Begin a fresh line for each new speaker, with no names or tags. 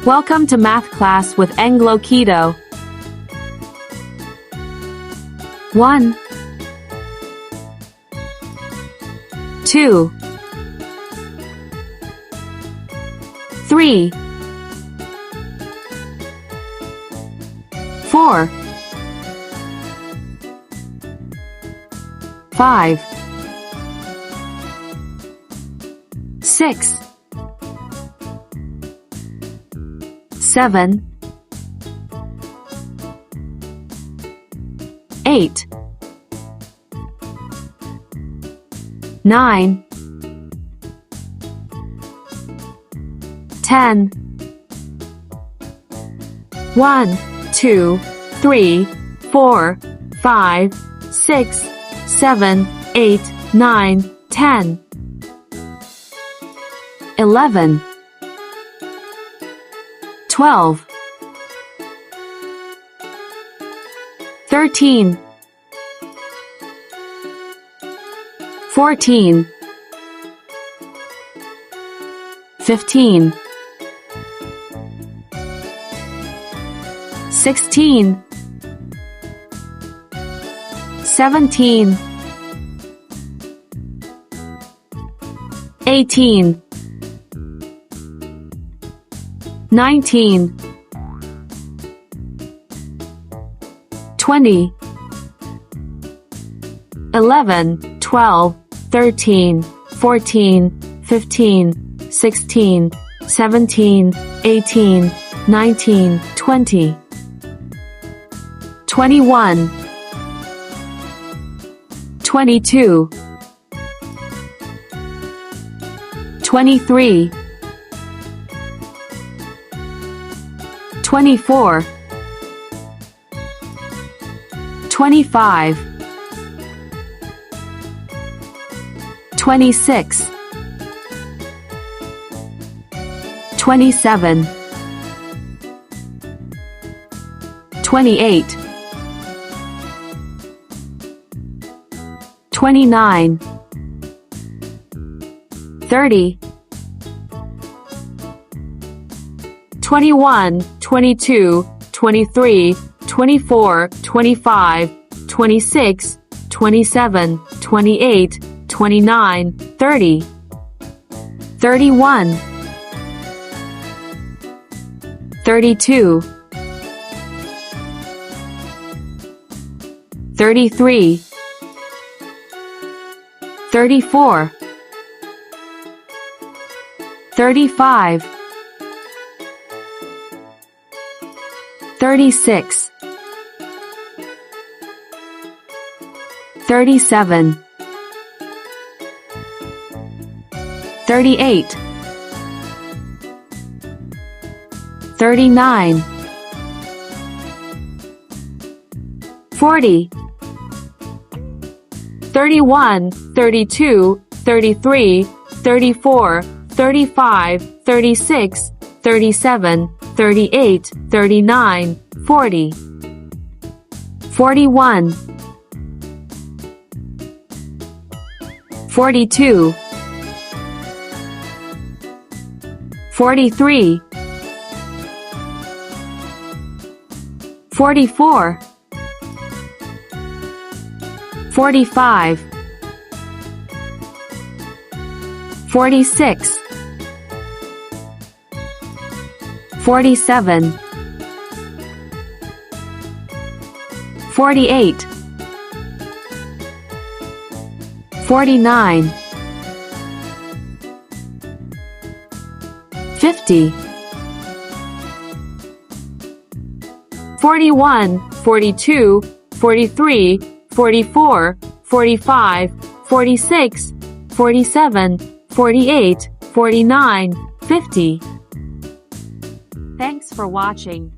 Welcome to math class with Englo Kido. 1 2 3 4 5 6 7 8 9 10 1 2 3 4 5 6 7 8 9 10 11 12 13 14 15 16 17 18 19 20 11 12 13 14 15 16 17 18 19 20 21 22 23 24 25 26 27 28 29 30 21 22 23 24 25 26 27 28 29 30 31 32 33 34 35 36 37 38 39 40 31 32 33 34 35 36 37 38 39 40 41 42 43 44 45 46 47 48 49 50 41 42 43 44 45 46 47 48 49 50 Thanks for watching.